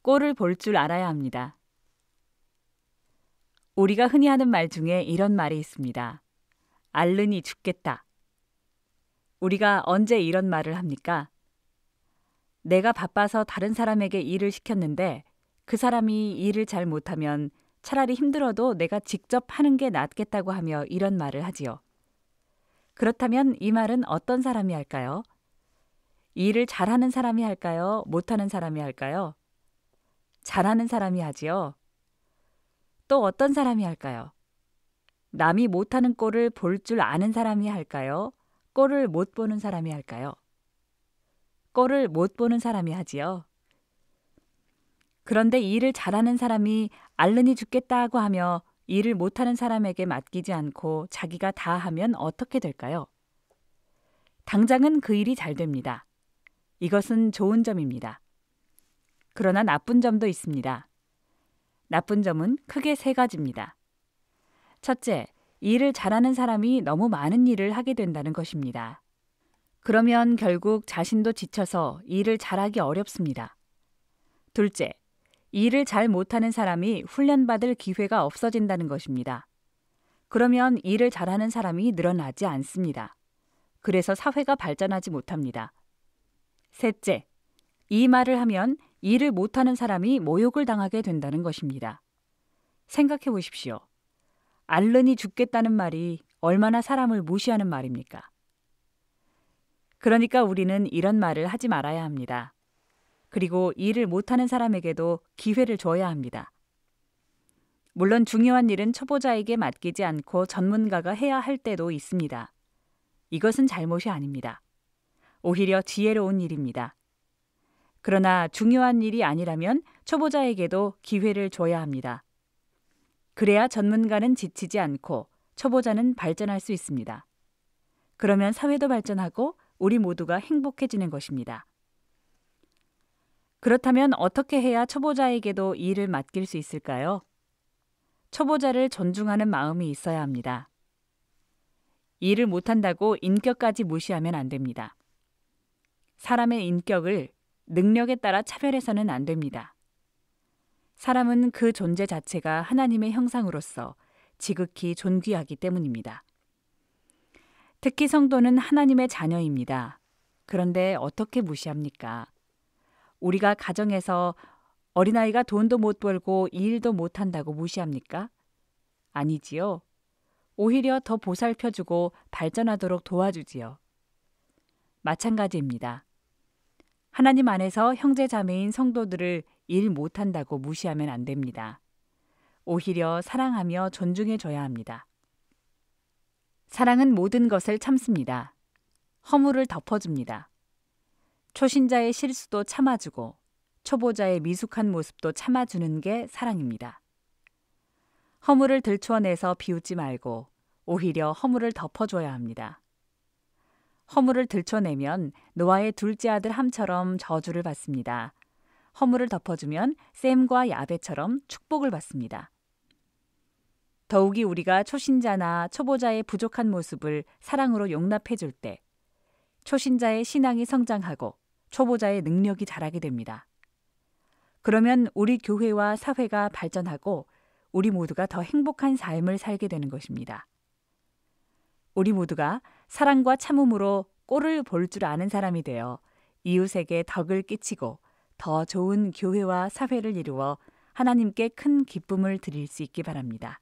꼴을 볼 줄 알아야 합니다. 우리가 흔히 하는 말 중에 이런 말이 있습니다. 앓느니 죽겠다. 우리가 언제 이런 말을 합니까? 내가 바빠서 다른 사람에게 일을 시켰는데 그 사람이 일을 잘 못하면 차라리 힘들어도 내가 직접 하는 게 낫겠다고 하며 이런 말을 하지요. 그렇다면 이 말은 어떤 사람이 할까요? 일을 잘하는 사람이 할까요? 못하는 사람이 할까요? 잘하는 사람이 하지요. 또 어떤 사람이 할까요? 남이 못하는 꼴을 볼 줄 아는 사람이 할까요? 꼴을 못 보는 사람이 할까요? 꼴을 못 보는 사람이 하지요. 그런데 일을 잘하는 사람이 앓느니 죽겠다고 하며 일을 못하는 사람에게 맡기지 않고 자기가 다 하면 어떻게 될까요? 당장은 그 일이 잘 됩니다. 이것은 좋은 점입니다. 그러나 나쁜 점도 있습니다. 나쁜 점은 크게 세 가지입니다. 첫째, 일을 잘하는 사람이 너무 많은 일을 하게 된다는 것입니다. 그러면 결국 자신도 지쳐서 일을 잘하기 어렵습니다. 둘째, 일을 잘 못하는 사람이 훈련받을 기회가 없어진다는 것입니다. 그러면 일을 잘하는 사람이 늘어나지 않습니다. 그래서 사회가 발전하지 못합니다. 셋째, 이 말을 하면 일을 못하는 사람이 모욕을 당하게 된다는 것입니다. 생각해 보십시오. 앓느니 죽겠다는 말이 얼마나 사람을 무시하는 말입니까? 그러니까 우리는 이런 말을 하지 말아야 합니다. 그리고 일을 못하는 사람에게도 기회를 줘야 합니다. 물론 중요한 일은 초보자에게 맡기지 않고 전문가가 해야 할 때도 있습니다. 이것은 잘못이 아닙니다. 오히려 지혜로운 일입니다. 그러나 중요한 일이 아니라면 초보자에게도 기회를 줘야 합니다. 그래야 전문가는 지치지 않고 초보자는 발전할 수 있습니다. 그러면 사회도 발전하고 우리 모두가 행복해지는 것입니다. 그렇다면 어떻게 해야 초보자에게도 일을 맡길 수 있을까요? 초보자를 존중하는 마음이 있어야 합니다. 일을 못한다고 인격까지 무시하면 안 됩니다. 사람의 인격을 능력에 따라 차별해서는 안 됩니다. 사람은 그 존재 자체가 하나님의 형상으로서 지극히 존귀하기 때문입니다. 특히 성도는 하나님의 자녀입니다. 그런데 어떻게 무시합니까? 우리가 가정에서 어린아이가 돈도 못 벌고 일도 못한다고 무시합니까? 아니지요. 오히려 더 보살펴주고 발전하도록 도와주지요. 마찬가지입니다. 하나님 안에서 형제 자매인 성도들을 일 못한다고 무시하면 안 됩니다. 오히려 사랑하며 존중해줘야 합니다. 사랑은 모든 것을 참습니다. 허물을 덮어줍니다. 초신자의 실수도 참아주고 초보자의 미숙한 모습도 참아주는 게 사랑입니다. 허물을 들추어내서 비웃지 말고 오히려 허물을 덮어줘야 합니다. 허물을 들춰내면 노아의 둘째 아들 함처럼 저주를 받습니다. 허물을 덮어주면 셈과 야벳처럼 축복을 받습니다. 더욱이 우리가 초신자나 초보자의 부족한 모습을 사랑으로 용납해 줄 때 초신자의 신앙이 성장하고 초보자의 능력이 자라게 됩니다. 그러면 우리 교회와 사회가 발전하고 우리 모두가 더 행복한 삶을 살게 되는 것입니다. 우리 모두가 사랑과 참음으로 꼴을 볼 줄 아는 사람이 되어 이웃에게 덕을 끼치고 더 좋은 교회와 사회를 이루어 하나님께 큰 기쁨을 드릴 수 있기 바랍니다.